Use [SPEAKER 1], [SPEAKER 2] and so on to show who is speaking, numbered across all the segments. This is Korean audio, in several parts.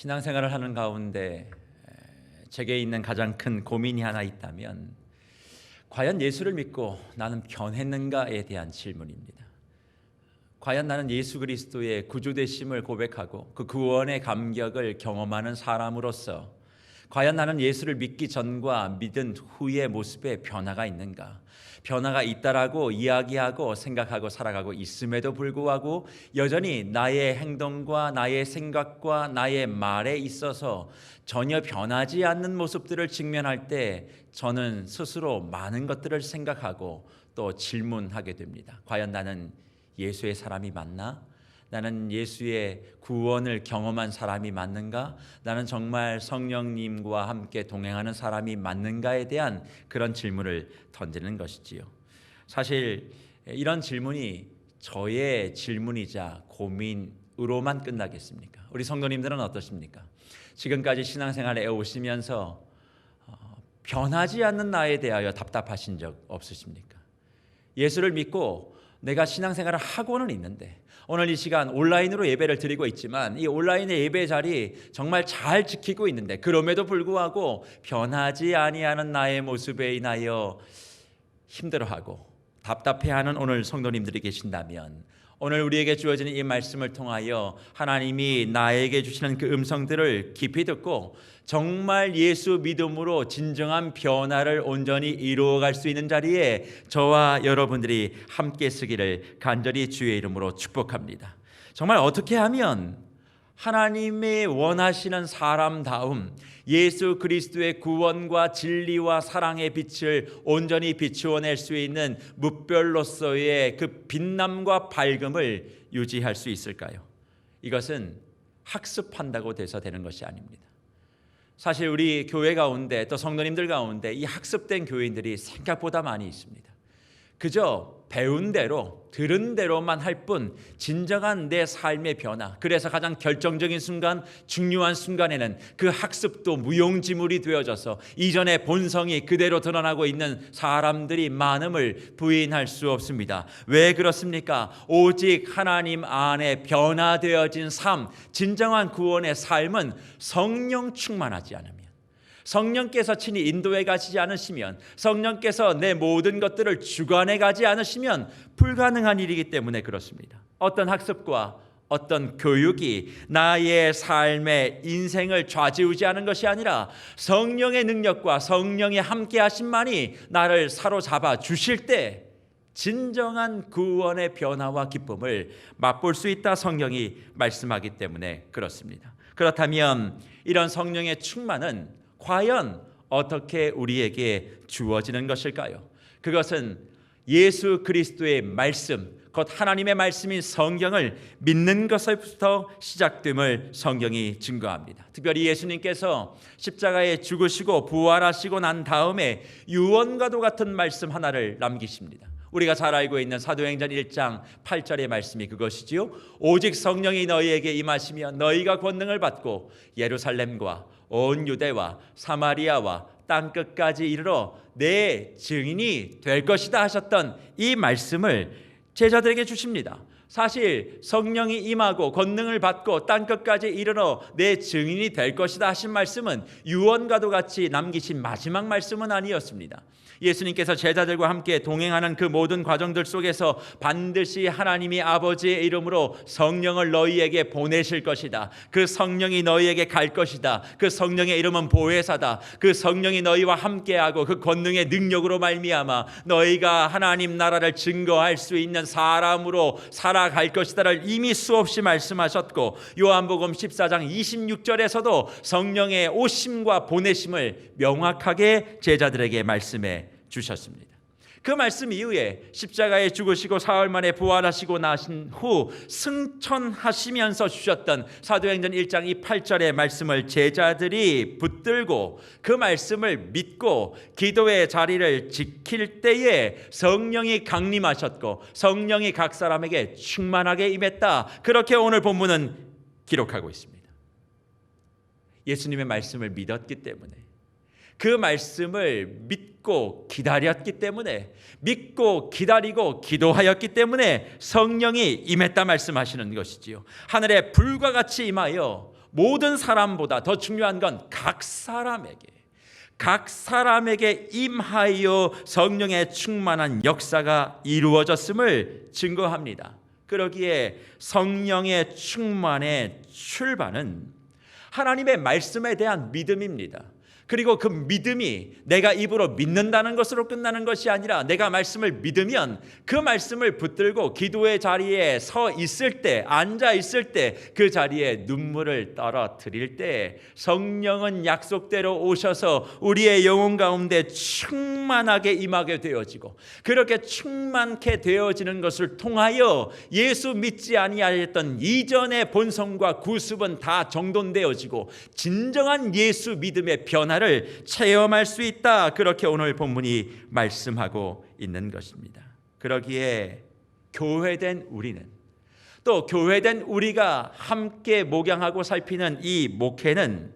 [SPEAKER 1] 신앙생활을 하는 가운데 제게 있는 가장 큰 고민이 하나 있다면 과연 예수를 믿고 나는 변했는가에 대한 질문입니다. 과연 나는 예수 그리스도의 구주되심을 고백하고 그 구원의 감격을 경험하는 사람으로서 과연 나는 예수를 믿기 전과 믿은 후의 모습에 변화가 있는가? 변화가 있다라고 이야기하고 생각하고 살아가고 있음에도 불구하고 여전히 나의 행동과 나의 생각과 나의 말에 있어서 전혀 변하지 않는 모습들을 직면할 때 저는 스스로 많은 것들을 생각하고 또 질문하게 됩니다. 과연 나는 예수의 사람이 맞나? 나는 예수의 구원을 경험한 사람이 맞는가? 나는 정말 성령님과 함께 동행하는 사람이 맞는가에 대한 그런 질문을 던지는 것이지요. 사실 이런 질문이 저의 질문이자 고민으로만 끝나겠습니까? 우리 성도님들은 어떠십니까? 지금까지 신앙생활에 오시면서 변하지 않는 나에 대하여 답답하신 적 없으십니까? 예수를 믿고 내가 신앙생활을 하고는 있는데 오늘 이 시간 온라인으로 예배를 드리고 있지만 이 온라인의 예배 자리 정말 잘 지키고 있는데 그럼에도 불구하고 변하지 아니하는 나의 모습에 인하여 힘들어하고 답답해하는 오늘 성도님들이 계신다면 오늘 우리에게 주어지는 이 말씀을 통하여 하나님이 나에게 주시는 그 음성들을 깊이 듣고 정말 예수 믿음으로 진정한 변화를 온전히 이루어갈 수 있는 자리에 저와 여러분들이 함께 쓰기를 간절히 주의 이름으로 축복합니다. 정말 어떻게 하면 하나님의 원하시는 사람다움 예수 그리스도의 구원과 진리와 사랑의 빛을 온전히 비추어낼 수 있는 무별로서의 그 빛남과 밝음을 유지할 수 있을까요? 이것은 학습한다고 돼서 되는 것이 아닙니다. 사실 우리 교회 가운데 또 성도님들 가운데 이 학습된 교인들이 생각보다 많이 있습니다. 그저 배운 대로 들은 대로만 할 뿐 진정한 내 삶의 변화, 그래서 가장 결정적인 순간, 중요한 순간에는 그 학습도 무용지물이 되어져서 이전의 본성이 그대로 드러나고 있는 사람들이 많음을 부인할 수 없습니다. 왜 그렇습니까? 오직 하나님 안에 변화되어진 삶, 진정한 구원의 삶은 성령 충만하지 않으면, 성령께서 친히 인도해 가시지 않으시면, 성령께서 내 모든 것들을 주관해 가지 않으시면 불가능한 일이기 때문에 그렇습니다. 어떤 학습과 어떤 교육이 나의 삶의 인생을 좌지우지하는 것이 아니라 성령의 능력과 성령의 함께 하심만이 나를 사로잡아 주실 때 진정한 구원의 변화와 기쁨을 맛볼 수 있다 성경이 말씀하기 때문에 그렇습니다. 그렇다면 이런 성령의 충만은 과연 어떻게 우리에게 주어지는 것일까요? 그것은 예수 그리스도의 말씀, 곧 하나님의 말씀인 성경을 믿는 것에부터 시작됨을 성경이 증거합니다. 특별히 예수님께서 십자가에 죽으시고 부활하시고 난 다음에 유언과도 같은 말씀 하나를 남기십니다. 우리가 잘 알고 있는 사도행전 1장 8절의 말씀이 그것이지요. 오직 성령이 너희에게 임하시면 너희가 권능을 받고 예루살렘과 온 유대와 사마리아와 땅끝까지 이르러 내 증인이 될 것이다 하셨던 이 말씀을 제자들에게 주십니다. 사실 성령이 임하고 권능을 받고 땅끝까지 이르러 내 증인이 될 것이다 하신 말씀은 유언과도 같이 남기신 마지막 말씀은 아니었습니다. 예수님께서 제자들과 함께 동행하는 그 모든 과정들 속에서 반드시 하나님이 아버지의 이름으로 성령을 너희에게 보내실 것이다. 그 성령이 너희에게 갈 것이다. 그 성령의 이름은 보혜사다. 그 성령이 너희와 함께하고 그 권능의 능력으로 말미암아 너희가 하나님 나라를 증거할 수 있는 사람으로 살아갈 것이다를 이미 수없이 말씀하셨고, 요한복음 14장 26절에서도 성령의 오심과 보내심을 명확하게 제자들에게 말씀해 주셨습니다. 그 말씀 이후에 십자가에 죽으시고 사흘 만에 부활하시고 나신 후 승천하시면서 주셨던 사도행전 1장 이 8절의 말씀을 제자들이 붙들고 그 말씀을 믿고 기도의 자리를 지킬 때에 성령이 강림하셨고 성령이 각 사람에게 충만하게 임했다. 그렇게 오늘 본문은 기록하고 있습니다. 예수님의 말씀을 믿었기 때문에, 그 말씀을 믿고 기다렸기 때문에, 믿고 기다리고 기도하였기 때문에 성령이 임했다 말씀하시는 것이지요. 하늘에 불과 같이 임하여 모든 사람보다 더 중요한 건 각 사람에게 임하여 성령의 충만한 역사가 이루어졌음을 증거합니다. 그러기에 성령의 충만의 출발은 하나님의 말씀에 대한 믿음입니다. 그리고 그 믿음이 내가 입으로 믿는다는 것으로 끝나는 것이 아니라 내가 말씀을 믿으면 그 말씀을 붙들고 기도의 자리에 서 있을 때, 앉아 있을 때 그 자리에 눈물을 떨어뜨릴 때 성령은 약속대로 오셔서 우리의 영혼 가운데 충만하게 임하게 되어지고, 그렇게 충만케 되어지는 것을 통하여 예수 믿지 아니하였던 이전의 본성과 구습은 다 정돈되어지고 진정한 예수 믿음의 변화를 체험할 수 있다. 그렇게 오늘 본문이 말씀하고 있는 것입니다. 그러기에 교회된 우리는, 또 교회된 우리가 함께 목양하고 살피는 이 목회는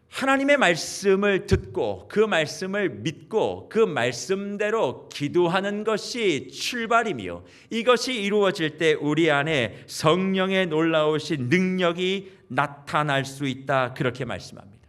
[SPEAKER 1] 하나님의 말씀을 듣고 그 말씀을 믿고 그 말씀대로 기도하는 것이 출발이며, 이것이 이루어질 때 우리 안에 성령의 놀라우신 능력이 나타날 수 있다. 그렇게 말씀합니다.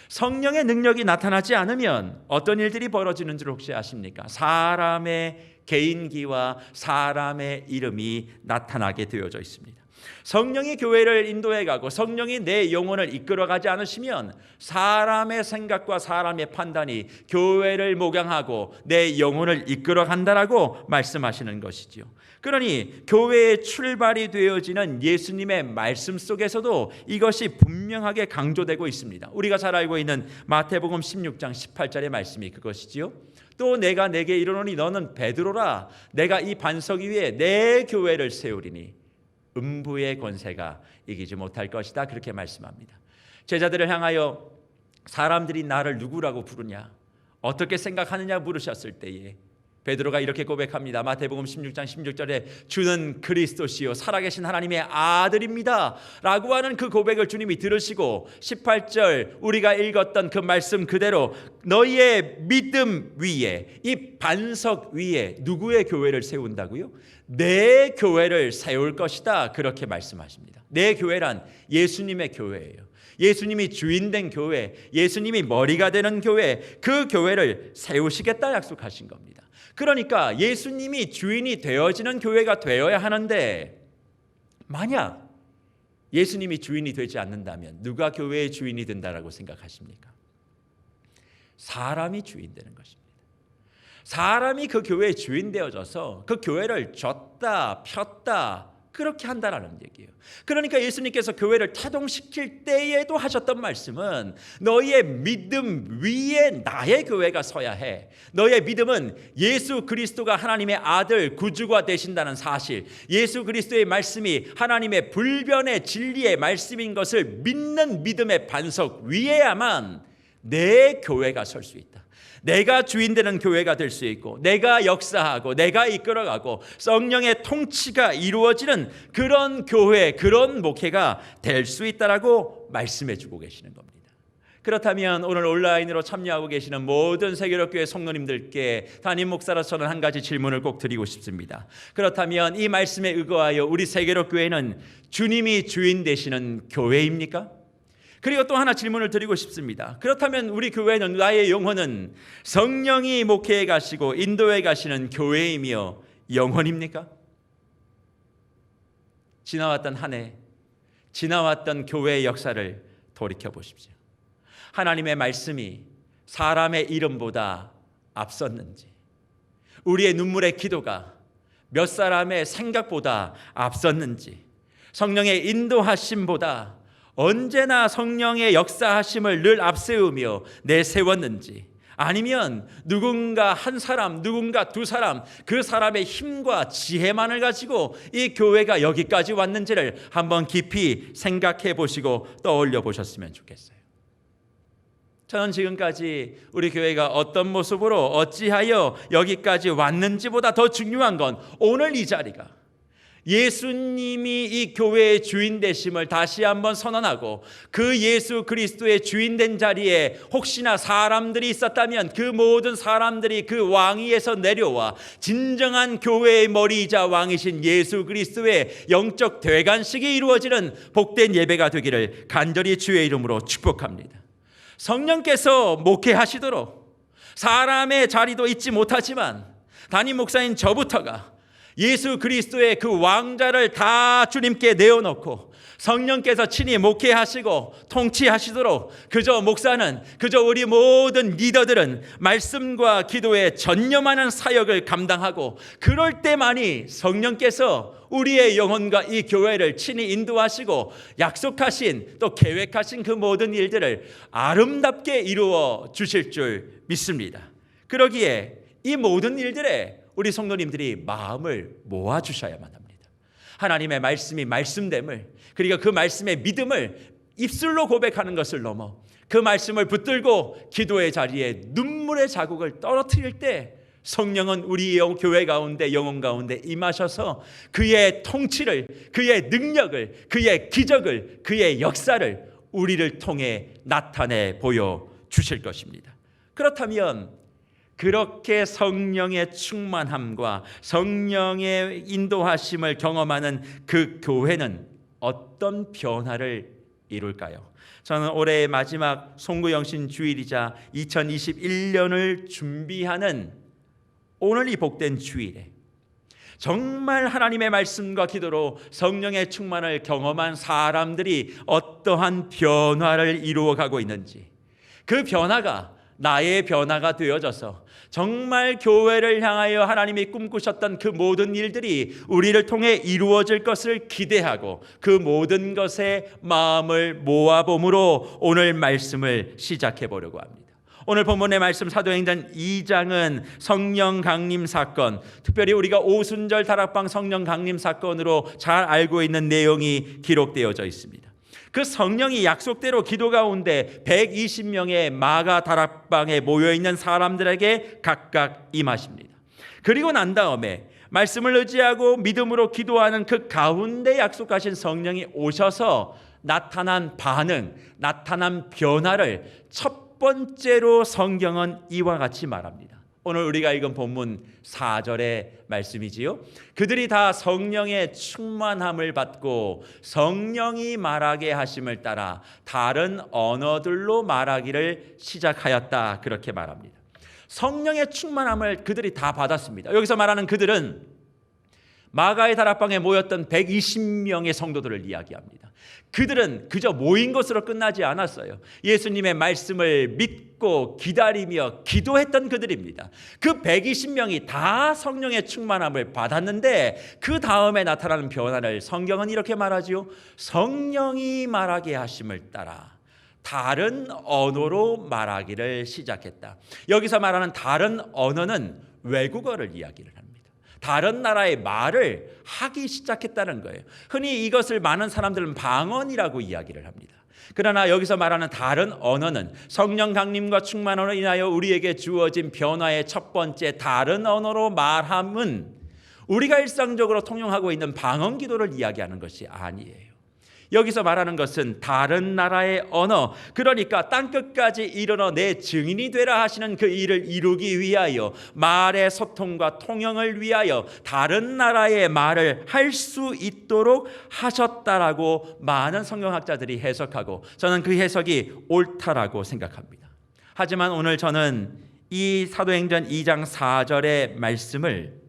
[SPEAKER 1] 성령의 능력이 나타나지 않으면 어떤 일들이 벌어지는 줄 혹시 아십니까? 사람의 개인기와 사람의 이름이 나타나게 되어져 있습니다. 성령이 교회를 인도해 가고 성령이 내 영혼을 이끌어 가지 않으시면 사람의 생각과 사람의 판단이 교회를 목양하고 내 영혼을 이끌어 간다라고 말씀하시는 것이지요. 그러니 교회의 출발이 되어지는 예수님의 말씀 속에서도 이것이 분명하게 강조되고 있습니다. 우리가 잘 알고 있는 마태복음 16장 18절의 말씀이 그것이지요. 또 내가 내게 이르노니 너는 베드로라. 내가 이 반석 위에 내 교회를 세우리니 음부의 권세가 이기지 못할 것이다. 그렇게 말씀합니다. 제자들을 향하여 사람들이 나를 누구라고 부르냐, 어떻게 생각하느냐 물으셨을 때에 베드로가 이렇게 고백합니다. 마태복음 16장 16절에 주는 그리스도시요 살아계신 하나님의 아들입니다 라고 하는 그 고백을 주님이 들으시고 18절 우리가 읽었던 그 말씀 그대로 너희의 믿음 위에, 이 반석 위에 누구의 교회를 세운다고요? 내 교회를 세울 것이다. 그렇게 말씀하십니다. 내 교회란 예수님의 교회예요. 예수님이 주인된 교회, 예수님이 머리가 되는 교회, 그 교회를 세우시겠다 약속하신 겁니다. 그러니까 예수님이 주인이 되어지는 교회가 되어야 하는데, 만약 예수님이 주인이 되지 않는다면 누가 교회의 주인이 된다라고 생각하십니까? 사람이 주인 되는 것입니다. 사람이 그 교회의 주인 되어져서 그 교회를 줬다 폈다 그렇게 한다라는 얘기예요. 그러니까 예수님께서 교회를 태동시킬 때에도 하셨던 말씀은 너희의 믿음 위에 나의 교회가 서야 해. 너희의 믿음은 예수 그리스도가 하나님의 아들 구주가 되신다는 사실, 예수 그리스도의 말씀이 하나님의 불변의 진리의 말씀인 것을 믿는 믿음의 반석 위에야만 내 교회가 설 수 있다. 내가 주인 되는 교회가 될 수 있고, 내가 역사하고 내가 이끌어가고 성령의 통치가 이루어지는 그런 교회, 그런 목회가 될 수 있다라고 말씀해 주고 계시는 겁니다. 그렇다면 오늘 온라인으로 참여하고 계시는 모든 세계로교회 성도님들께 담임 목사로서 저는 한 가지 질문을 꼭 드리고 싶습니다. 그렇다면 이 말씀에 의거하여 우리 세계로교회는 주님이 주인 되시는 교회입니까? 그리고 또 하나 질문을 드리고 싶습니다. 그렇다면 우리 교회는, 나의 영혼은 성령이 목회해 가시고 인도해 가시는 교회이며 영혼입니까? 지나왔던 한 해, 지나왔던 교회의 역사를 돌이켜 보십시오. 하나님의 말씀이 사람의 이름보다 앞섰는지, 우리의 눈물의 기도가 몇 사람의 생각보다 앞섰는지, 성령의 인도하심보다 언제나 성령의 역사하심을 늘 앞세우며 내세웠는지, 아니면 누군가 한 사람, 누군가 두 사람, 그 사람의 힘과 지혜만을 가지고 이 교회가 여기까지 왔는지를 한번 깊이 생각해 보시고 떠올려 보셨으면 좋겠어요. 저는 지금까지 우리 교회가 어떤 모습으로 어찌하여 여기까지 왔는지보다 더 중요한 건 오늘 이 자리가, 예수님이 이 교회의 주인 되심을 다시 한번 선언하고 그 예수 그리스도의 주인 된 자리에 혹시나 사람들이 있었다면 그 모든 사람들이 그 왕위에서 내려와 진정한 교회의 머리이자 왕이신 예수 그리스도의 영적 대관식이 이루어지는 복된 예배가 되기를 간절히 주의 이름으로 축복합니다. 성령께서 목회하시도록 사람의 자리도 잊지 못하지만 담임 목사인 저부터가 예수 그리스도의 그 왕자를 다 주님께 내어놓고 성령께서 친히 목회하시고 통치하시도록 그저 목사는, 그저 우리 모든 리더들은 말씀과 기도에 전념하는 사역을 감당하고 그럴 때만이 성령께서 우리의 영혼과 이 교회를 친히 인도하시고 약속하신 또 계획하신 그 모든 일들을 아름답게 이루어 주실 줄 믿습니다. 그러기에 이 모든 일들에 우리 성도님들이 마음을 모아주셔야만 합니다. 하나님의 말씀이 말씀됨을, 그리고 그 말씀의 믿음을 입술로 고백하는 것을 넘어 그 말씀을 붙들고 기도의 자리에 눈물의 자국을 떨어뜨릴 때 성령은 우리 교회 가운데, 영혼 가운데 임하셔서 그의 통치를, 그의 능력을, 그의 기적을, 그의 역사를 우리를 통해 나타내 보여주실 것입니다. 그렇다면 그렇게 성령의 충만함과 성령의 인도하심을 경험하는 그 교회는 어떤 변화를 이룰까요? 저는 올해의 마지막 송구영신 주일이자 2021년을 준비하는 오늘 이 복된 주일에 정말 하나님의 말씀과 기도로 성령의 충만을 경험한 사람들이 어떠한 변화를 이루어가고 있는지, 그 변화가 나의 변화가 되어져서 정말 교회를 향하여 하나님이 꿈꾸셨던 그 모든 일들이 우리를 통해 이루어질 것을 기대하고 그 모든 것에 마음을 모아봄으로 오늘 말씀을 시작해 보려고 합니다. 오늘 본문의 말씀 사도행전 2장은 성령 강림 사건, 특별히 우리가 오순절 다락방 성령 강림 사건으로 잘 알고 있는 내용이 기록되어져 있습니다. 그 성령이 약속대로 기도 가운데 120명의 마가 다락방에 모여있는 사람들에게 각각 임하십니다. 그리고 난 다음에 말씀을 의지하고 믿음으로 기도하는 그 가운데 약속하신 성령이 오셔서 나타난 반응, 나타난 변화를 첫 번째로 성경은 이와 같이 말합니다. 오늘 우리가 읽은 본문 4절의 말씀이지요. 그들이 다 성령의 충만함을 받고 성령이 말하게 하심을 따라 다른 언어들로 말하기를 시작하였다. 그렇게 말합니다. 성령의 충만함을 그들이 다 받았습니다. 여기서 말하는 그들은 마가의 다락방에 모였던 120명의 성도들을 이야기합니다. 그들은 그저 모인 것으로 끝나지 않았어요. 예수님의 말씀을 믿고 기다리며 기도했던 그들입니다. 그 120명이 다 성령의 충만함을 받았는데 그 다음에 나타나는 변화를 성경은 이렇게 말하지요. 성령이 말하게 하심을 따라 다른 언어로 말하기를 시작했다. 여기서 말하는 다른 언어는 외국어를 이야기를 합니다. 다른 나라의 말을 하기 시작했다는 거예요. 흔히 이것을 많은 사람들은 방언이라고 이야기를 합니다. 그러나 여기서 말하는 다른 언어는 성령 강림과 충만으로 인하여 우리에게 주어진 변화의 첫 번째 다른 언어로 말함은 우리가 일상적으로 통용하고 있는 방언 기도를 이야기하는 것이 아니에요. 여기서 말하는 것은 다른 나라의 언어, 그러니까 땅끝까지 이르러 내 증인이 되라 하시는 그 일을 이루기 위하여 말의 소통과 통역을 위하여 다른 나라의 말을 할 수 있도록 하셨다라고 많은 성경학자들이 해석하고 저는 그 해석이 옳다라고 생각합니다. 하지만 오늘 저는 이 사도행전 2장 4절의 말씀을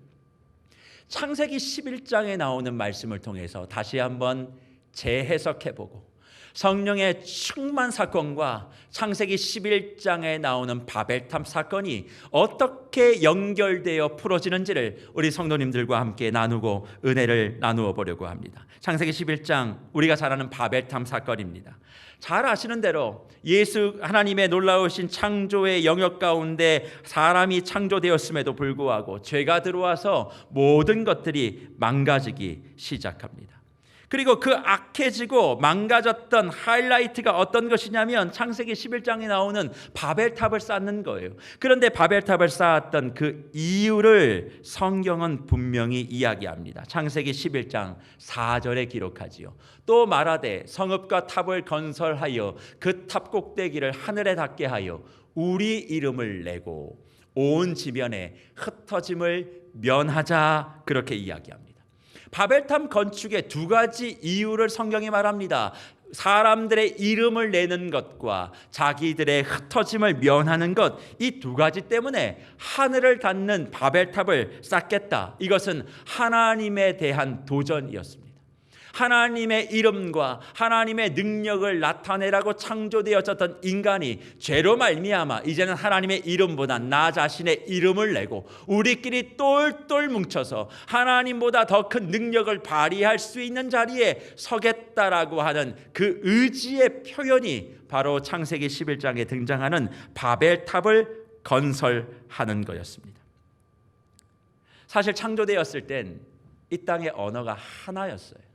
[SPEAKER 1] 창세기 11장에 나오는 말씀을 통해서 다시 한번 재해석해보고 성령의 충만 사건과 창세기 11장에 나오는 바벨탑 사건이 어떻게 연결되어 풀어지는지를 우리 성도님들과 함께 나누고 은혜를 나누어 보려고 합니다. 창세기 11장 우리가 잘 아는 바벨탑 사건입니다. 잘 아시는 대로 예수 하나님의 놀라우신 창조의 영역 가운데 사람이 창조되었음에도 불구하고 죄가 들어와서 모든 것들이 망가지기 시작합니다. 그리고 그 악해지고 망가졌던 하이라이트가 어떤 것이냐면 창세기 11장에 나오는 바벨탑을 쌓는 거예요. 그런데 바벨탑을 쌓았던 그 이유를 성경은 분명히 이야기합니다. 창세기 11장 4절에 기록하지요. 또 말하되 성읍과 탑을 건설하여 그 탑 꼭대기를 하늘에 닿게 하여 우리 이름을 내고 온 지면에 흩어짐을 면하자, 그렇게 이야기합니다. 바벨탑 건축의 두 가지 이유를 성경이 말합니다. 사람들의 이름을 내는 것과 자기들의 흩어짐을 면하는 것, 이 두 가지 때문에 하늘을 닿는 바벨탑을 쌓겠다. 이것은 하나님에 대한 도전이었습니다. 하나님의 이름과 하나님의 능력을 나타내라고 창조되어졌던 인간이 죄로 말미암아 이제는 하나님의 이름보다 나 자신의 이름을 내고 우리끼리 똘똘 뭉쳐서 하나님보다 더 큰 능력을 발휘할 수 있는 자리에 서겠다라고 하는 그 의지의 표현이 바로 창세기 11장에 등장하는 바벨탑을 건설하는 거였습니다. 사실 창조되었을 땐 이 땅의 언어가 하나였어요.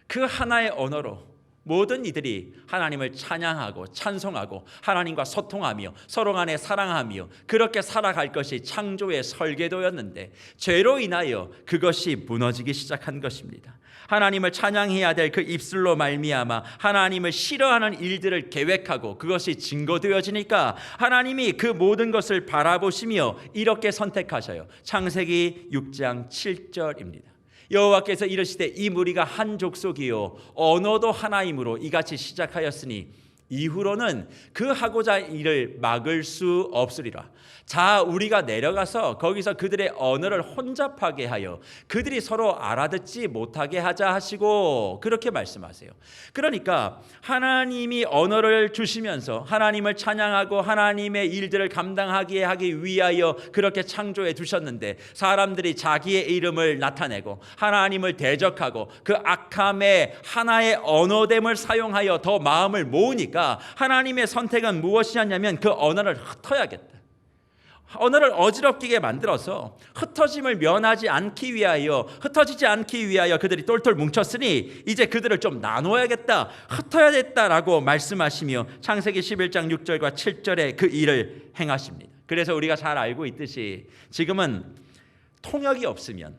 [SPEAKER 1] 그 하나의 언어로 모든 이들이 하나님을 찬양하고 찬송하고 하나님과 소통하며 서로 간에 사랑하며 그렇게 살아갈 것이 창조의 설계도였는데 죄로 인하여 그것이 무너지기 시작한 것입니다. 하나님을 찬양해야 될 그 입술로 말미암아 하나님을 싫어하는 일들을 계획하고 그것이 증거되어지니까 하나님이 그 모든 것을 바라보시며 이렇게 선택하셔요. 창세기 6장 7절입니다. 여호와께서 이르시되 이 무리가 한 족속이요 언어도 하나이므로 이같이 시작하였으니 이후로는 그 하고자 일을 막을 수 없으리라. 자, 우리가 내려가서 거기서 그들의 언어를 혼잡하게 하여 그들이 서로 알아듣지 못하게 하자 하시고 그렇게 말씀하세요. 그러니까 하나님이 언어를 주시면서 하나님을 찬양하고 하나님의 일들을 감당하게 하기 위하여 그렇게 창조해 두셨는데 사람들이 자기의 이름을 나타내고 하나님을 대적하고 그 악함의 하나의 언어됨을 사용하여 더 마음을 모으니까 하나님의 선택은 무엇이었냐면 그 언어를 흩어야겠다. 언어를 어지럽게 만들어서 흩어짐을 면하지 않기 위하여 흩어지지 않기 위하여 그들이 똘똘 뭉쳤으니 이제 그들을 좀 나눠야겠다, 흩어야겠다라고 말씀하시며 창세기 11장 6절과 7절에 그 일을 행하십니다. 그래서 우리가 잘 알고 있듯이 지금은 통역이 없으면,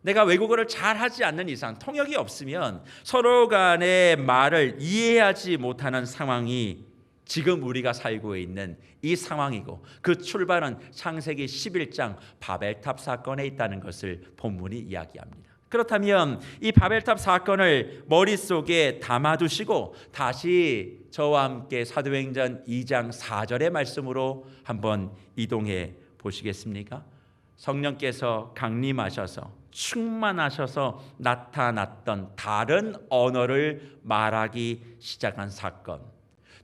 [SPEAKER 1] 내가 외국어를 잘 하지 않는 이상 통역이 없으면 서로 간의 말을 이해하지 못하는 상황이 지금 우리가 살고 있는 이 상황이고 그 출발은 창세기 11장 바벨탑 사건에 있다는 것을 본문이 이야기합니다. 그렇다면 이 바벨탑 사건을 머릿속에 담아두시고 다시 저와 함께 사도행전 2장 4절의 말씀으로 한번 이동해 보시겠습니까? 성령께서 강림하셔서 충만하셔서 나타났던 다른 언어를 말하기 시작한 사건,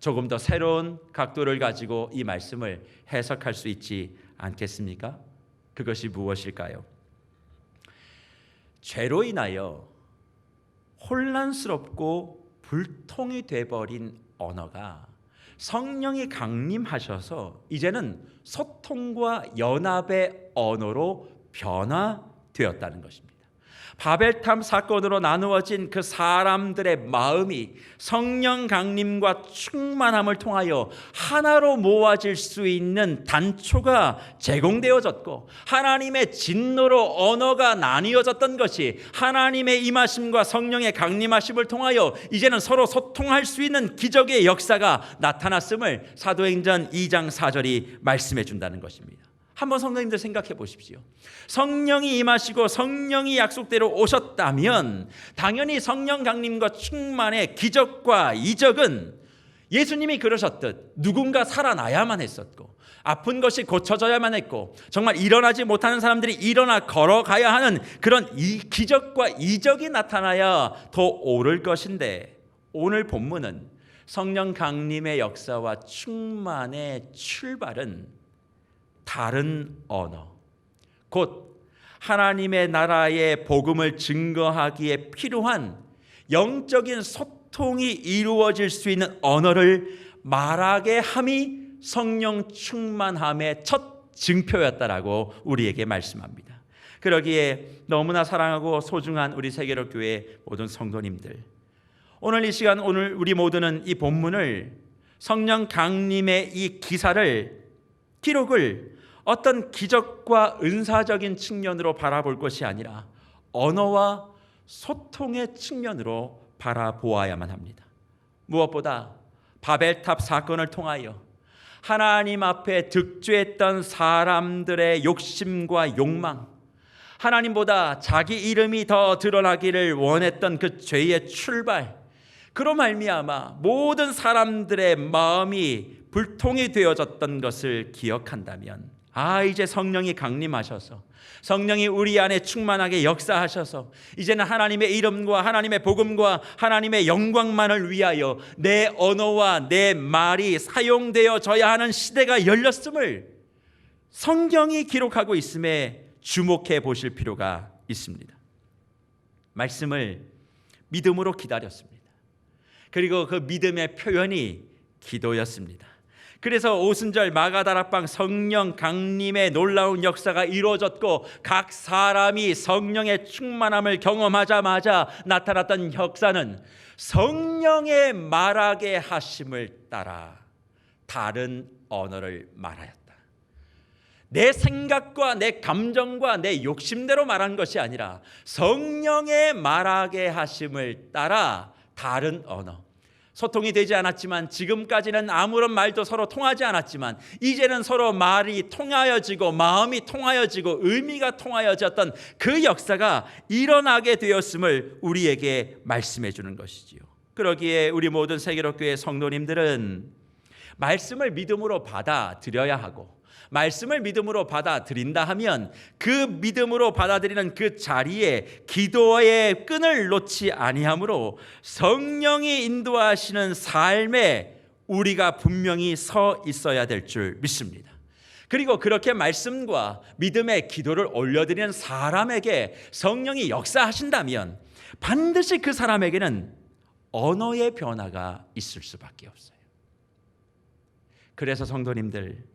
[SPEAKER 1] 조금 더 새로운 각도를 가지고 이 말씀을 해석할 수 있지 않겠습니까? 그것이 무엇일까요? 죄로 인하여 혼란스럽고 불통이 돼버린 언어가 성령이 강림하셔서 이제는 소통과 연합의 언어로 변화되었다는 것입니다. 바벨탑 사건으로 나누어진 그 사람들의 마음이 성령 강림과 충만함을 통하여 하나로 모아질 수 있는 단초가 제공되어졌고 하나님의 진노로 언어가 나뉘어졌던 것이 하나님의 임하심과 성령의 강림하심을 통하여 이제는 서로 소통할 수 있는 기적의 역사가 나타났음을 사도행전 2장 4절이 말씀해 준다는 것입니다. 한번 성도님들 생각해 보십시오. 성령이 임하시고 성령이 약속대로 오셨다면 당연히 성령 강림과 충만의 기적과 이적은 예수님이 그러셨듯 누군가 살아나야만 했었고 아픈 것이 고쳐져야만 했고 정말 일어나지 못하는 사람들이 일어나 걸어가야 하는 그런 이 기적과 이적이 나타나야 더 오를 것인데 오늘 본문은 성령 강림의 역사와 충만의 출발은 다른 언어, 곧 하나님의 나라의 복음을 증거하기에 필요한 영적인 소통이 이루어질 수 있는 언어를 말하게 함이 성령 충만함의 첫 증표였다라고 우리에게 말씀합니다. 그러기에 너무나 사랑하고 소중한 우리 세계로교회 모든 성도님들, 오늘 이 시간, 오늘 우리 모두는 이 본문을, 성령 강림의 이 기사를, 기록을 어떤 기적과 은사적인 측면으로 바라볼 것이 아니라 언어와 소통의 측면으로 바라보아야만 합니다. 무엇보다 바벨탑 사건을 통하여 하나님 앞에 득죄했던 사람들의 욕심과 욕망, 하나님보다 자기 이름이 더 드러나기를 원했던 그 죄의 출발, 그로 말미암아 모든 사람들의 마음이 불통이 되어졌던 것을 기억한다면, 이제 성령이 강림하셔서 성령이 우리 안에 충만하게 역사하셔서 이제는 하나님의 이름과 하나님의 복음과 하나님의 영광만을 위하여 내 언어와 내 말이 사용되어져야 하는 시대가 열렸음을 성경이 기록하고 있음에 주목해 보실 필요가 있습니다. 말씀을 믿음으로 기다렸습니다. 그리고 그 믿음의 표현이 기도였습니다. 그래서 오순절 마가다락방 성령 강림의 놀라운 역사가 이루어졌고, 각 사람이 성령의 충만함을 경험하자마자 나타났던 역사는 성령의 말하게 하심을 따라 다른 언어를 말하였다. 내 생각과 내 감정과 내 욕심대로 말한 것이 아니라 성령의 말하게 하심을 따라 다른 언어. 소통이 되지 않았지만, 지금까지는 아무런 말도 서로 통하지 않았지만, 이제는 서로 말이 통하여지고 마음이 통하여지고 의미가 통하여졌던 그 역사가 일어나게 되었음을 우리에게 말씀해 주는 것이지요. 그러기에 우리 모든 세계로교회 성도님들은 말씀을 믿음으로 받아들여야 하고, 말씀을 믿음으로 받아들인다 하면 그 믿음으로 받아들이는 그 자리에 기도의 끈을 놓지 아니하므로 성령이 인도하시는 삶에 우리가 분명히 서 있어야 될 줄 믿습니다. 그리고 그렇게 말씀과 믿음의 기도를 올려드리는 사람에게 성령이 역사하신다면 반드시 그 사람에게는 언어의 변화가 있을 수밖에 없어요. 그래서 성도님들,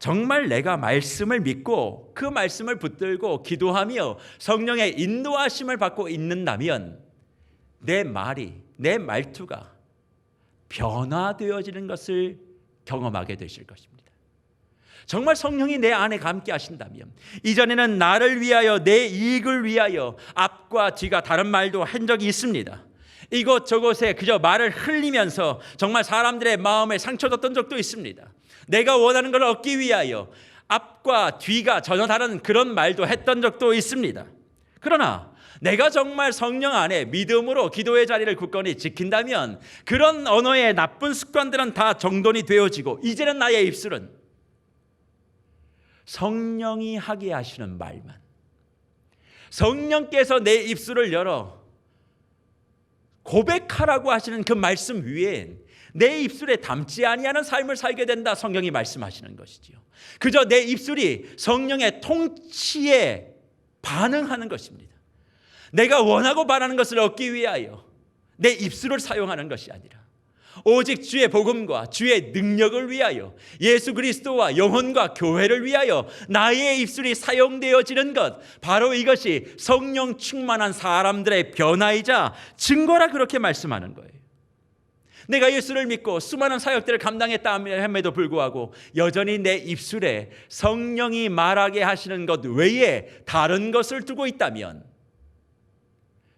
[SPEAKER 1] 정말 내가 말씀을 믿고 그 말씀을 붙들고 기도하며 성령의 인도하심을 받고 있는다면 내 말이, 내 말투가 변화되어지는 것을 경험하게 되실 것입니다. 정말 성령이 내 안에 함께 하신다면, 이전에는 나를 위하여, 내 이익을 위하여 앞과 뒤가 다른 말도 한 적이 있습니다. 이곳저곳에 그저 말을 흘리면서 정말 사람들의 마음에 상처 줬던 적도 있습니다. 내가 원하는 걸 얻기 위하여 앞과 뒤가 전혀 다른 그런 말도 했던 적도 있습니다. 그러나 내가 정말 성령 안에 믿음으로 기도의 자리를 굳건히 지킨다면 그런 언어의 나쁜 습관들은 다 정돈이 되어지고, 이제는 나의 입술은 성령이 하게 하시는 말만, 성령께서 내 입술을 열어 고백하라고 하시는 그 말씀 위에 내 입술에 담지 아니하는 삶을 살게 된다, 성경이 말씀하시는 것이지요. 그저 내 입술이 성령의 통치에 반응하는 것입니다. 내가 원하고 바라는 것을 얻기 위하여 내 입술을 사용하는 것이 아니라 오직 주의 복음과 주의 능력을 위하여, 예수 그리스도와 영혼과 교회를 위하여 나의 입술이 사용되어지는 것, 바로 이것이 성령 충만한 사람들의 변화이자 증거라, 그렇게 말씀하는 거예요. 내가 예수를 믿고 수많은 사역들을 감당했다함에도 불구하고 여전히 내 입술에 성령이 말하게 하시는 것 외에 다른 것을 두고 있다면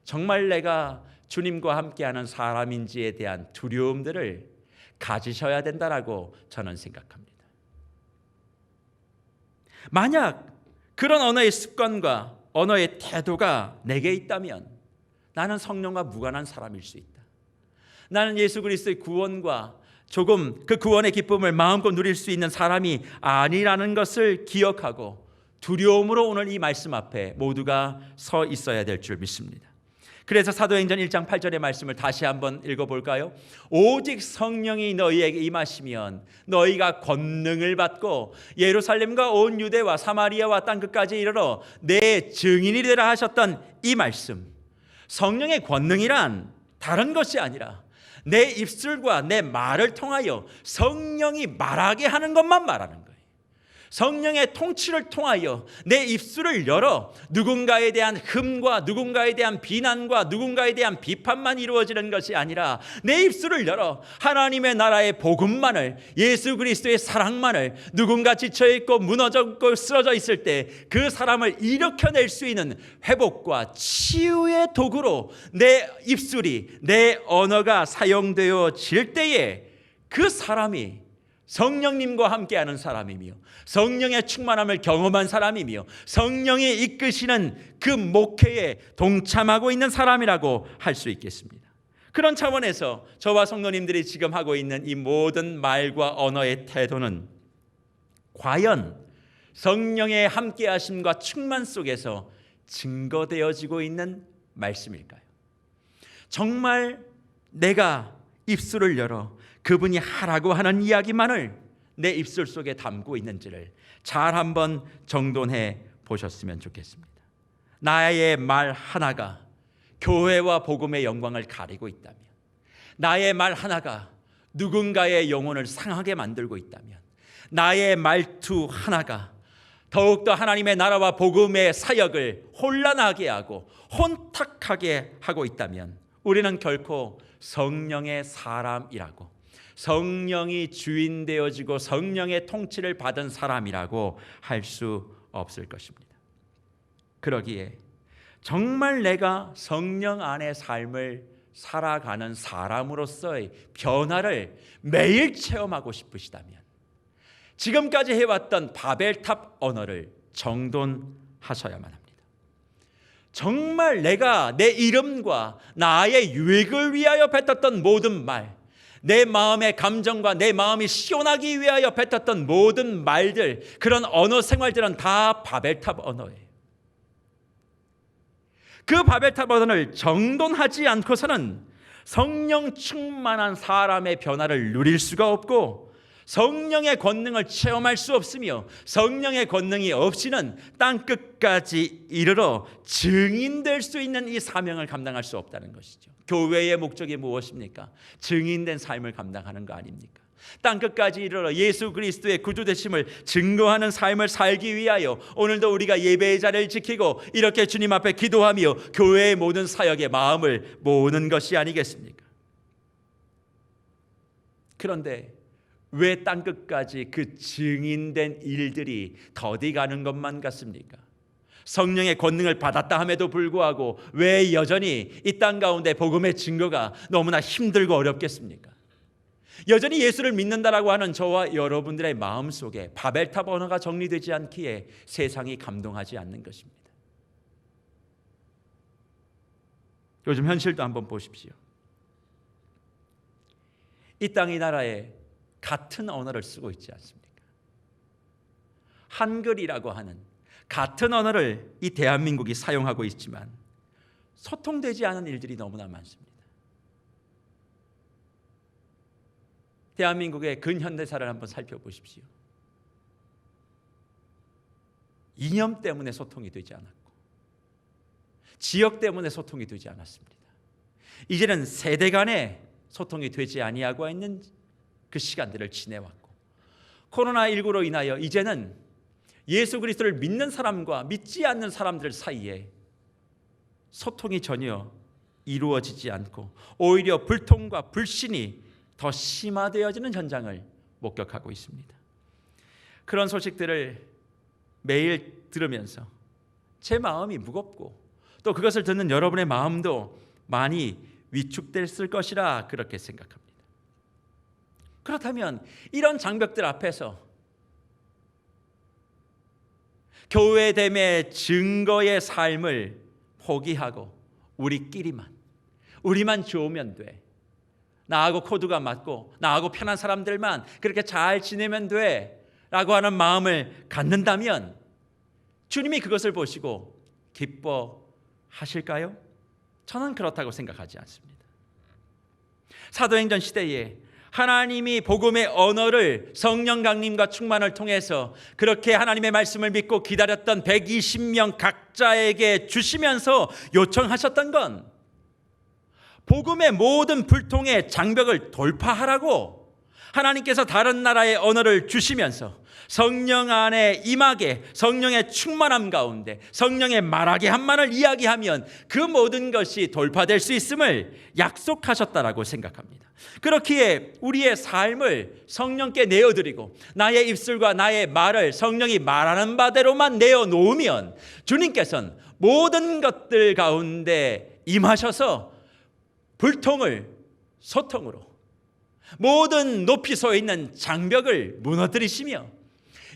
[SPEAKER 1] 정말 내가 주님과 함께하는 사람인지에 대한 두려움들을 가지셔야 된다라고 저는 생각합니다. 만약 그런 언어의 습관과 언어의 태도가 내게 있다면 나는 성령과 무관한 사람일 수 있다. 나는 예수 그리스도의 구원과 조금 그 구원의 기쁨을 마음껏 누릴 수 있는 사람이 아니라는 것을 기억하고 두려움으로 오늘 이 말씀 앞에 모두가 서 있어야 될 줄 믿습니다. 그래서 사도행전 1장 8절의 말씀을 다시 한번 읽어볼까요? 오직 성령이 너희에게 임하시면 너희가 권능을 받고 예루살렘과 온 유대와 사마리아와 땅끝까지 이르러 내 증인이 되라 하셨던 이 말씀, 성령의 권능이란 다른 것이 아니라 내 입술과 내 말을 통하여 성령이 말하게 하는 것만 말하는 거예요. 성령의 통치를 통하여 내 입술을 열어 누군가에 대한 흠과 누군가에 대한 비난과 누군가에 대한 비판만 이루어지는 것이 아니라 내 입술을 열어 하나님의 나라의 복음만을, 예수 그리스도의 사랑만을, 누군가 지쳐있고 무너졌고 쓰러져 있을 때 그 사람을 일으켜낼 수 있는 회복과 치유의 도구로 내 입술이, 내 언어가 사용되어질 때에 그 사람이 성령님과 함께하는 사람이며 성령의 충만함을 경험한 사람이며 성령이 이끄시는 그 목회에 동참하고 있는 사람이라고 할 수 있겠습니다. 그런 차원에서 저와 성도님들이 지금 하고 있는 이 모든 말과 언어의 태도는 과연 성령의 함께하심과 충만 속에서 증거되어지고 있는 말씀일까요? 정말 내가 입술을 열어 그분이 하라고 하는 이야기만을 내 입술 속에 담고 있는지를 잘 한번 정돈해 보셨으면 좋겠습니다. 나의 말 하나가 교회와 복음의 영광을 가리고 있다면, 나의 말 하나가 누군가의 영혼을 상하게 만들고 있다면, 나의 말투 하나가 더욱더 하나님의 나라와 복음의 사역을 혼란하게 하고 혼탁하게 하고 있다면 우리는 결코 성령의 사람이라고, 성령이 주인 되어지고 성령의 통치를 받은 사람이라고 할 수 없을 것입니다. 그러기에 정말 내가 성령 안의 삶을 살아가는 사람으로서의 변화를 매일 체험하고 싶으시다면 지금까지 해왔던 바벨탑 언어를 정돈하셔야만 합니다. 정말 내가 내 이름과 나의 유익을 위하여 뱉었던 모든 말, 내 마음의 감정과 내 마음이 시원하기 위하여 뱉었던 모든 말들, 그런 언어 생활들은 다 바벨탑 언어예요. 그 바벨탑 언어를 정돈하지 않고서는 성령 충만한 사람의 변화를 누릴 수가 없고 성령의 권능을 체험할 수 없으며 성령의 권능이 없이는 땅끝까지 이르러 증인될 수 있는 이 사명을 감당할 수 없다는 것이죠. 교회의 목적이 무엇입니까? 증인된 삶을 감당하는 거 아닙니까? 땅끝까지 이르러 예수 그리스도의 구주되심을 증거하는 삶을 살기 위하여 오늘도 우리가 예배의 자리를 지키고 이렇게 주님 앞에 기도하며 교회의 모든 사역에 마음을 모으는 것이 아니겠습니까? 그런데 왜 땅끝까지 그 증인된 일들이 더디 가는 것만 같습니까? 성령의 권능을 받았다 함에도 불구하고 왜 여전히 이 땅 가운데 복음의 증거가 너무나 힘들고 어렵겠습니까? 여전히 예수를 믿는다라고 하는 저와 여러분들의 마음속에 바벨탑 언어가 정리되지 않기에 세상이 감동하지 않는 것입니다. 요즘 현실도 한번 보십시오. 이 땅 이 나라에 같은 언어를 쓰고 있지 않습니까? 한글이라고 하는 같은 언어를 이 대한민국이 사용하고 있지만 소통되지 않은 일들이 너무나 많습니다. 대한민국의 근현대사를 한번 살펴보십시오. 이념 때문에 소통이 되지 않았고 지역 때문에 소통이 되지 않았습니다. 이제는 세대 간에 소통이 되지 아니하고 있는 그 시간들을 지내왔고 코로나19로 인하여 이제는 예수 그리스도를 믿는 사람과 믿지 않는 사람들 사이에 소통이 전혀 이루어지지 않고 오히려 불통과 불신이 더 심화되어지는 현장을 목격하고 있습니다. 그런 소식들을 매일 들으면서 제 마음이 무겁고 또 그것을 듣는 여러분의 마음도 많이 위축됐을 것이라 그렇게 생각합니다. 그렇다면 이런 장벽들 앞에서 교회됨의 증거의 삶을 포기하고 우리만 좋으면 돼, 나하고 코드가 맞고 나하고 편한 사람들만 그렇게 잘 지내면 돼 라고 하는 마음을 갖는다면 주님이 그것을 보시고 기뻐하실까요? 저는 그렇다고 생각하지 않습니다. 사도행전 시대에 하나님이 복음의 언어를 성령 강림과 충만을 통해서 그렇게 하나님의 말씀을 믿고 기다렸던 120명 각자에게 주시면서 요청하셨던 건 복음의 모든 불통의 장벽을 돌파하라고 하나님께서 다른 나라의 언어를 주시면서 성령 안에 임하게, 성령의 충만함 가운데 성령의 말하게 한 말을 이야기하면 그 모든 것이 돌파될 수 있음을 약속하셨다라고 생각합니다. 그렇기에 우리의 삶을 성령께 내어드리고 나의 입술과 나의 말을 성령이 말하는 바대로만 내어놓으면 주님께서는 모든 것들 가운데 임하셔서 불통을 소통으로, 모든 높이 서 있는 장벽을 무너뜨리시며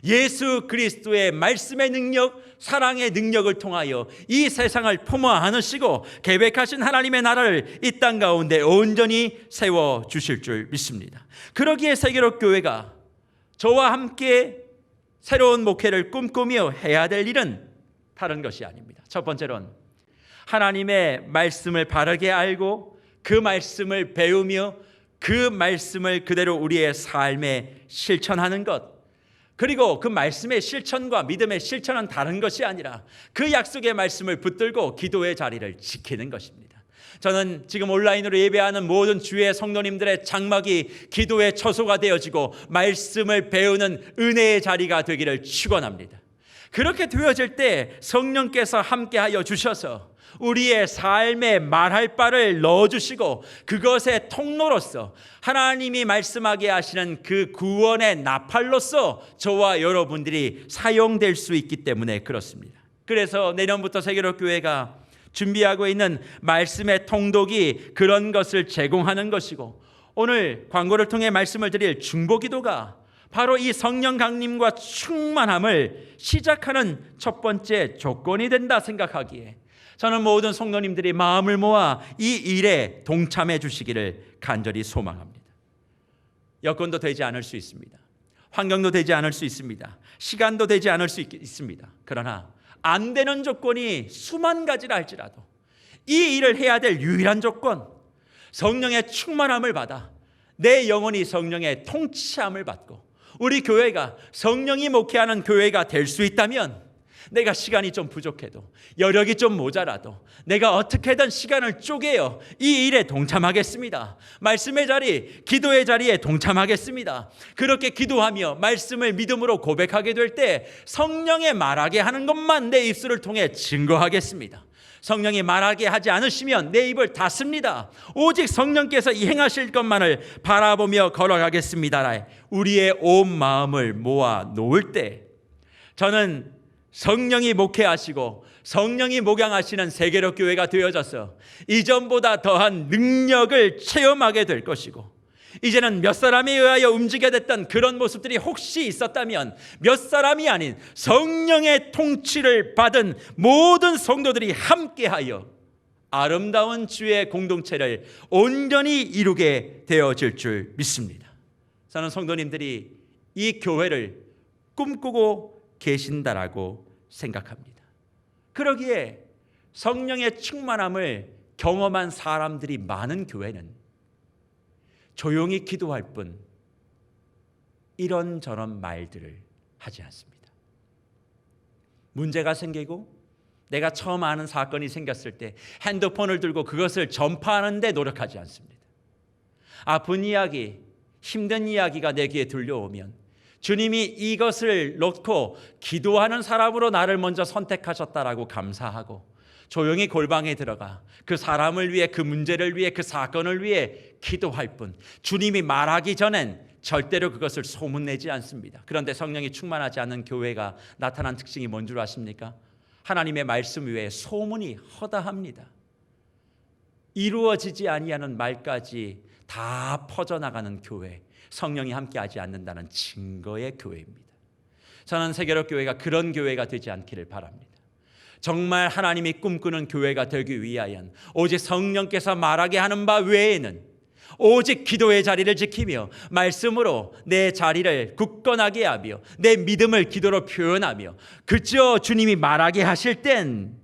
[SPEAKER 1] 예수 그리스도의 말씀의 능력, 사랑의 능력을 통하여 이 세상을 품어 안으시고 계획하신 하나님의 나라를 이 땅 가운데 온전히 세워주실 줄 믿습니다. 그러기에 세계로 교회가 저와 함께 새로운 목회를 꿈꾸며 해야 될 일은 다른 것이 아닙니다. 첫 번째로는 하나님의 말씀을 바르게 알고 그 말씀을 배우며 그 말씀을 그대로 우리의 삶에 실천하는 것, 그리고 그 말씀의 실천과 믿음의 실천은 다른 것이 아니라 그 약속의 말씀을 붙들고 기도의 자리를 지키는 것입니다. 저는 지금 온라인으로 예배하는 모든 주의 성도님들의 장막이 기도의 처소가 되어지고 말씀을 배우는 은혜의 자리가 되기를 축원합니다. 그렇게 되어질 때 성령께서 함께하여 주셔서 우리의 삶에 말할 바를 넣어주시고 그것의 통로로서 하나님이 말씀하게 하시는 그 구원의 나팔로서 저와 여러분들이 사용될 수 있기 때문에 그렇습니다. 그래서 내년부터 세계로 교회가 준비하고 있는 말씀의 통독이 그런 것을 제공하는 것이고, 오늘 광고를 통해 말씀을 드릴 중보기도가 바로 이 성령 강림과 충만함을 시작하는 첫 번째 조건이 된다 생각하기에 저는 모든 성도님들이 마음을 모아 이 일에 동참해 주시기를 간절히 소망합니다. 여건도 되지 않을 수 있습니다. 환경도 되지 않을 수 있습니다. 시간도 되지 않을 수 있습니다. 그러나 안 되는 조건이 수만 가지라 할지라도 이 일을 해야 될 유일한 조건, 성령의 충만함을 받아 내 영혼이 성령의 통치함을 받고 우리 교회가 성령이 목회하는 교회가 될 수 있다면, 내가 시간이 좀 부족해도 여력이 좀 모자라도 내가 어떻게든 시간을 쪼개어 이 일에 동참하겠습니다. 말씀의 자리, 기도의 자리에 동참하겠습니다. 그렇게 기도하며 말씀을 믿음으로 고백하게 될 때 성령의 말하게 하는 것만 내 입술을 통해 증거하겠습니다. 성령이 말하게 하지 않으시면 내 입을 닫습니다. 오직 성령께서 이 행하실 것만을 바라보며 걸어가겠습니다. 우리의 온 마음을 모아 놓을 때 저는 성령이 목회하시고 성령이 목양하시는 세계로 교회가 되어져서 이전보다 더한 능력을 체험하게 될 것이고, 이제는 몇 사람에 의하여 움직여 됐던 그런 모습들이 혹시 있었다면 몇 사람이 아닌 성령의 통치를 받은 모든 성도들이 함께하여 아름다운 주의 공동체를 온전히 이루게 되어질 줄 믿습니다. 저는 성도님들이 이 교회를 꿈꾸고 계신다라고 생각합니다. 그러기에 성령의 충만함을 경험한 사람들이 많은 교회는 조용히 기도할 뿐 이런저런 말들을 하지 않습니다. 문제가 생기고 내가 처음 아는 사건이 생겼을 때 핸드폰을 들고 그것을 전파하는 데 노력하지 않습니다. 아픈 이야기, 힘든 이야기가 내 귀에 들려오면 주님이 이것을 놓고 기도하는 사람으로 나를 먼저 선택하셨다라고 감사하고 조용히 골방에 들어가 그 사람을 위해, 그 문제를 위해, 그 사건을 위해 기도할 뿐 주님이 말하기 전엔 절대로 그것을 소문내지 않습니다. 그런데 성령이 충만하지 않은 교회가 나타난 특징이 뭔 줄 아십니까? 하나님의 말씀 외에 소문이 허다합니다. 이루어지지 아니하는 말까지 다 퍼져나가는 교회, 성령이 함께하지 않는다는 증거의 교회입니다. 저는 세계로 교회가 그런 교회가 되지 않기를 바랍니다. 정말 하나님이 꿈꾸는 교회가 되기 위하여 오직 성령께서 말하게 하는 바 외에는 오직 기도의 자리를 지키며 말씀으로 내 자리를 굳건하게 하며 내 믿음을 기도로 표현하며 그저 주님이 말하게 하실 땐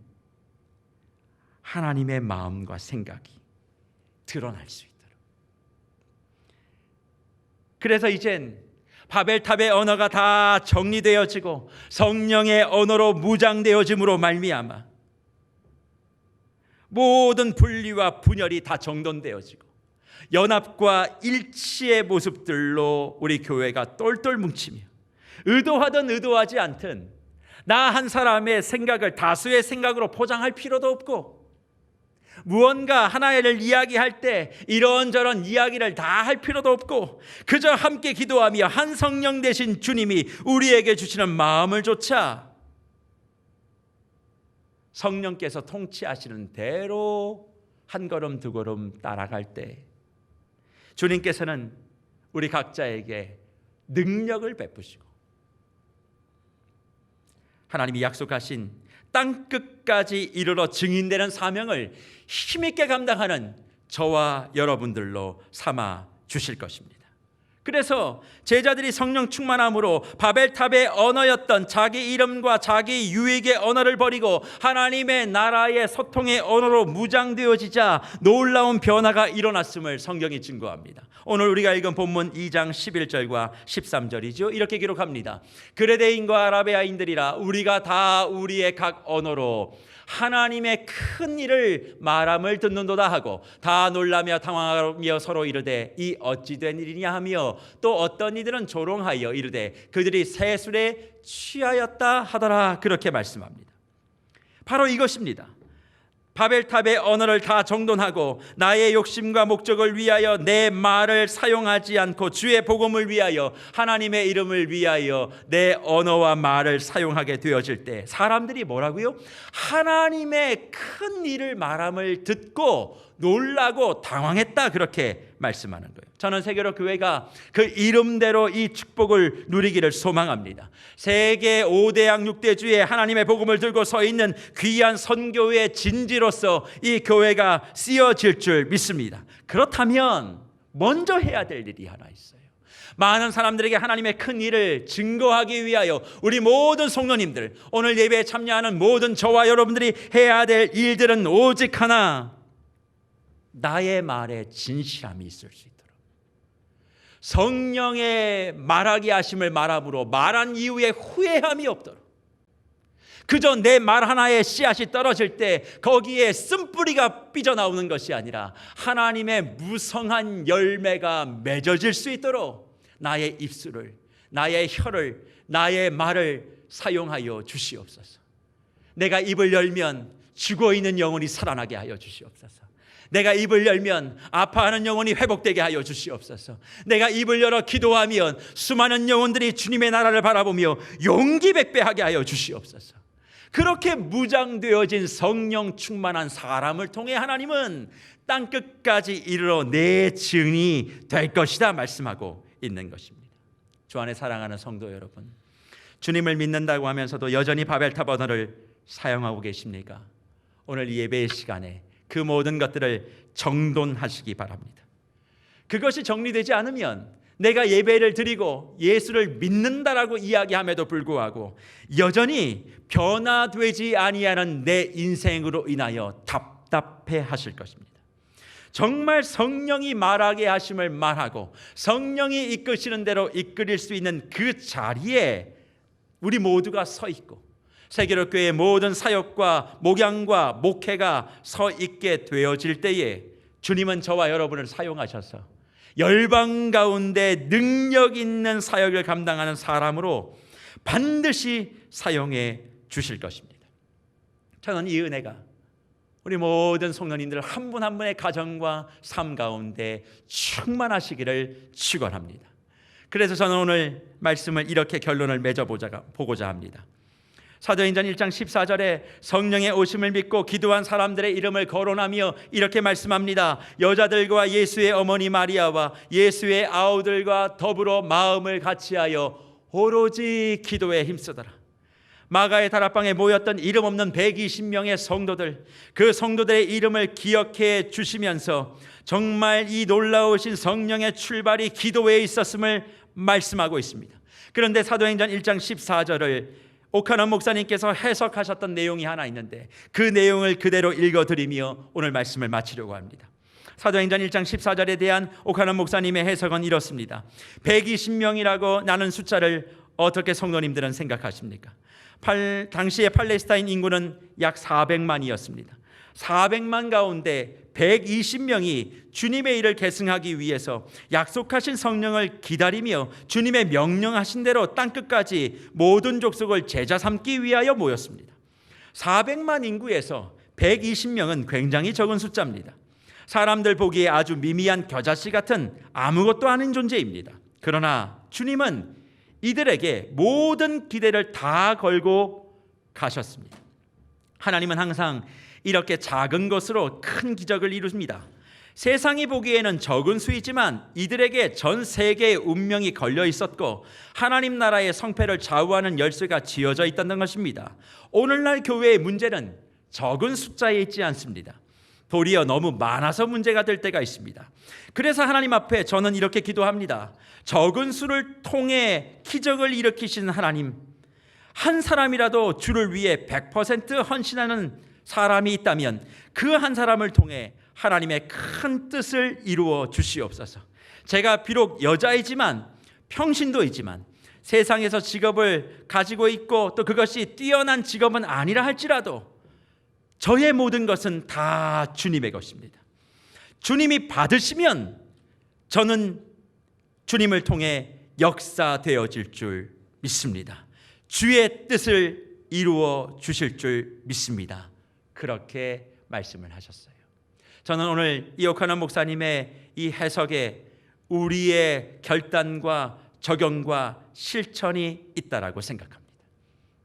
[SPEAKER 1] 하나님의 마음과 생각이 드러날 수 있도록. 그래서 이젠 바벨탑의 언어가 다 정리되어지고 성령의 언어로 무장되어짐으로 말미암아 모든 분리와 분열이 다 정돈되어지고 연합과 일치의 모습들로 우리 교회가 똘똘 뭉치며 의도하든 의도하지 않든 나 한 사람의 생각을 다수의 생각으로 포장할 필요도 없고, 무언가 하나를 이야기할 때 이런저런 이야기를 다 할 필요도 없고, 그저 함께 기도하며 한 성령 되신 주님이 우리에게 주시는 마음을 조차 성령께서 통치하시는 대로 한 걸음 두 걸음 따라갈 때 주님께서는 우리 각자에게 능력을 베푸시고 하나님이 약속하신 땅끝까지 이르러 증인되는 사명을 힘있게 감당하는 저와 여러분들로 삼아 주실 것입니다. 그래서 제자들이 성령 충만함으로 바벨탑의 언어였던 자기 이름과 자기 유익의 언어를 버리고 하나님의 나라의 소통의 언어로 무장되어지자 놀라운 변화가 일어났음을 성경이 증거합니다. 오늘 우리가 읽은 본문 2장 11절과 13절이죠. 이렇게 기록합니다. 그레데인과 아라베아인들이라 우리가 다 우리의 각 언어로 하나님의 큰 일을 말함을 듣는도다 하고 다 놀라며 당황하며 서로 이르되 이 어찌 된 일이냐 하며 또 어떤 이들은 조롱하여 이르되 그들이 세술에 취하였다 하더라. 그렇게 말씀합니다. 바로 이것입니다. 바벨탑의 언어를 다 정돈하고 나의 욕심과 목적을 위하여 내 말을 사용하지 않고 주의 복음을 위하여 하나님의 이름을 위하여 내 언어와 말을 사용하게 되어질 때 사람들이 뭐라고요? 하나님의 큰 일을 말함을 듣고 놀라고 당황했다, 그렇게 말씀하는 거예요. 저는 세계로 교회가 그 이름대로 이 축복을 누리기를 소망합니다. 세계 5대 양육대주의 하나님의 복음을 들고 서 있는 귀한 선교의 진지로서 이 교회가 쓰여질 줄 믿습니다. 그렇다면 먼저 해야 될 일이 하나 있어요. 많은 사람들에게 하나님의 큰 일을 증거하기 위하여 우리 모든 성도님들, 오늘 예배에 참여하는 모든 저와 여러분들이 해야 될 일들은 오직 하나, 나의 말에 진실함이 있을 수 있도록 성령의 말하게 하심을 말함으로 말한 이후에 후회함이 없도록, 그저 내 말 하나에 씨앗이 떨어질 때 거기에 쓴뿌리가 삐져나오는 것이 아니라 하나님의 무성한 열매가 맺어질 수 있도록 나의 입술을, 나의 혀를, 나의 말을 사용하여 주시옵소서. 내가 입을 열면 죽어있는 영혼이 살아나게 하여 주시옵소서. 내가 입을 열면 아파하는 영혼이 회복되게 하여 주시옵소서. 내가 입을 열어 기도하면 수많은 영혼들이 주님의 나라를 바라보며 용기 백배하게 하여 주시옵소서. 그렇게 무장되어진 성령 충만한 사람을 통해 하나님은 땅끝까지 이르러 내 증인이 될 것이다 말씀하고 있는 것입니다. 주 안에 사랑하는 성도 여러분, 주님을 믿는다고 하면서도 여전히 바벨탑 언어를 사용하고 계십니까? 오늘 예배의 시간에 그 모든 것들을 정돈하시기 바랍니다. 그것이 정리되지 않으면 내가 예배를 드리고 예수를 믿는다라고 이야기함에도 불구하고 여전히 변화되지 아니하는 내 인생으로 인하여 답답해 하실 것입니다. 정말 성령이 말하게 하심을 말하고 성령이 이끄시는 대로 이끌릴 수 있는 그 자리에 우리 모두가 서 있고 세계로 교회의 모든 사역과 목양과 목회가 서 있게 되어질 때에 주님은 저와 여러분을 사용하셔서 열방 가운데 능력 있는 사역을 감당하는 사람으로 반드시 사용해 주실 것입니다. 저는 이 은혜가 우리 모든 성도님들 한 분 한 분의 가정과 삶 가운데 충만하시기를 축원합니다. 그래서 저는 오늘 말씀을 이렇게 결론을 맺어보고자 합니다. 사도행전 1장 14절에 성령의 오심을 믿고 기도한 사람들의 이름을 거론하며 이렇게 말씀합니다. 여자들과 예수의 어머니 마리아와 예수의 아우들과 더불어 마음을 같이하여 오로지 기도에 힘쓰더라. 마가의 다락방에 모였던 이름 없는 120명의 성도들, 그 성도들의 이름을 기억해 주시면서 정말 이 놀라우신 성령의 출발이 기도에 있었음을 말씀하고 있습니다. 그런데 사도행전 1장 14절을 오카노 목사님께서 해석하셨던 내용이 하나 있는데 그 내용을 그대로 읽어드리며 오늘 말씀을 마치려고 합니다. 사도행전 1장 14절에 대한 오카노 목사님의 해석은 이렇습니다. 120명이라고 나는 숫자를 어떻게 성도님들은 생각하십니까? 당시의 팔레스타인 인구는 약 400만이었습니다. 400만 가운데 120명이 주님의 일을 계승하기 위해서 약속하신 성령을 기다리며 주님의 명령하신 대로 땅끝까지 모든 족속을 제자 삼기 위하여 모였습니다. 400만 인구에서 120명은 굉장히 적은 숫자입니다. 사람들 보기에 아주 미미한 겨자씨 같은 아무것도 아닌 존재입니다. 그러나 주님은 이들에게 모든 기대를 다 걸고 가셨습니다. 하나님은 항상 이렇게 작은 것으로 큰 기적을 이루십니다. 세상이 보기에는 적은 수이지만 이들에게 전 세계의 운명이 걸려 있었고 하나님 나라의 성패를 좌우하는 열쇠가 쥐어져 있다는 것입니다. 오늘날 교회의 문제는 적은 숫자에 있지 않습니다. 도리어 너무 많아서 문제가 될 때가 있습니다. 그래서 하나님 앞에 저는 이렇게 기도합니다. 적은 수를 통해 기적을 일으키신 하나님, 한 사람이라도 주를 위해 100% 헌신하는 사람이 있다면 그 한 사람을 통해 하나님의 큰 뜻을 이루어 주시옵소서. 제가 비록 여자이지만 평신도이지만 세상에서 직업을 가지고 있고 또 그것이 뛰어난 직업은 아니라 할지라도 저의 모든 것은 다 주님의 것입니다. 주님이 받으시면 저는 주님을 통해 역사되어질 줄 믿습니다. 주의 뜻을 이루어 주실 줄 믿습니다. 그렇게 말씀을 하셨어요. 저는 오늘 이옥하나 목사님의 이 해석에 우리의 결단과 적용과 실천이 있다라고 생각합니다.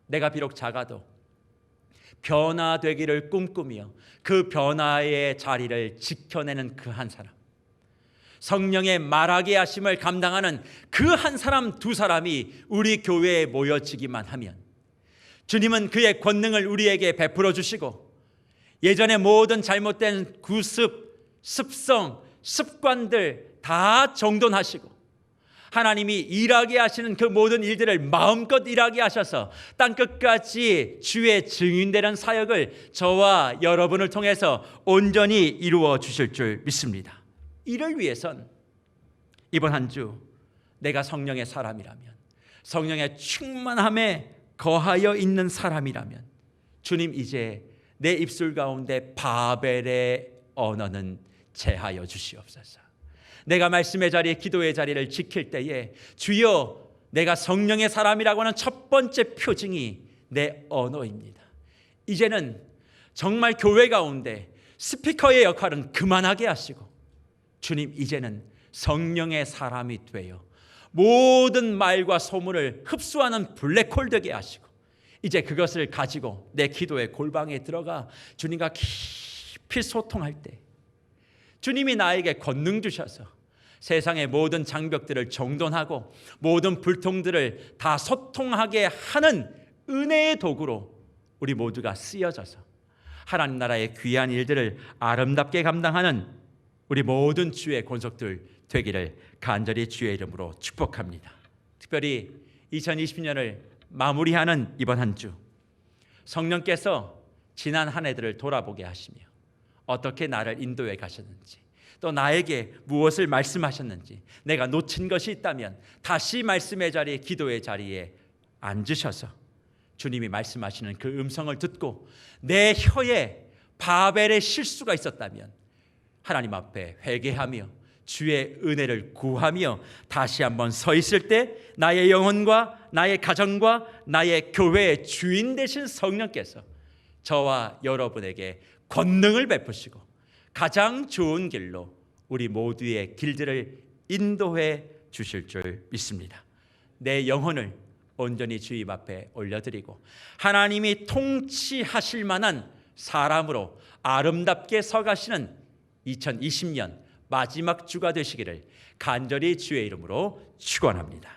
[SPEAKER 1] 내가 비록 작아도 변화되기를 꿈꾸며 그 변화의 자리를 지켜내는 그 한 사람, 성령의 말하게 하심을 감당하는 그 한 사람, 두 사람이 우리 교회에 모여지기만 하면 주님은 그의 권능을 우리에게 베풀어 주시고 예전의 모든 잘못된 구습, 습성, 습관들 다 정돈하시고 하나님이 일하게 하시는 그 모든 일들을 마음껏 일하게 하셔서 땅끝까지 주의 증인되는 사역을 저와 여러분을 통해서 온전히 이루어 주실 줄 믿습니다. 이를 위해선 이번 한 주 내가 성령의 사람이라면, 성령의 충만함에 거하여 있는 사람이라면 주님 이제 내 입술 가운데 바벨의 언어는 제하여 주시옵소서. 내가 말씀의 자리, 기도의 자리를 지킬 때에 주여, 내가 성령의 사람이라고 하는 첫 번째 표징이 내 언어입니다. 이제는 정말 교회 가운데 스피커의 역할은 그만하게 하시고 주님 이제는 성령의 사람이 되어 모든 말과 소문을 흡수하는 블랙홀 되게 하시고 이제 그것을 가지고 내 기도의 골방에 들어가 주님과 깊이 소통할 때 주님이 나에게 권능 주셔서 세상의 모든 장벽들을 정돈하고 모든 불통들을 다 소통하게 하는 은혜의 도구로 우리 모두가 쓰여져서 하나님 나라의 귀한 일들을 아름답게 감당하는 우리 모든 주의 권속들 되기를 간절히 주의 이름으로 축복합니다. 특별히 2020년을 마무리하는 이번 한 주, 성령께서 지난 한 해들을 돌아보게 하시며 어떻게 나를 인도해 가셨는지, 또 나에게 무엇을 말씀하셨는지, 내가 놓친 것이 있다면 다시 말씀의 자리에, 기도의 자리에 앉으셔서 주님이 말씀하시는 그 음성을 듣고 내 혀에 바벨의 실수가 있었다면 하나님 앞에 회개하며 주의 은혜를 구하며 다시 한번 서 있을 때 나의 영혼과 나의 가정과 나의 교회의 주인 되신 성령께서 저와 여러분에게 권능을 베푸시고 가장 좋은 길로 우리 모두의 길들을 인도해 주실 줄 믿습니다. 내 영혼을 온전히 주님 앞에 올려드리고 하나님이 통치하실 만한 사람으로 아름답게 서가시는 2020년 마지막 주가 되시기를 간절히 주의 이름으로 축원합니다.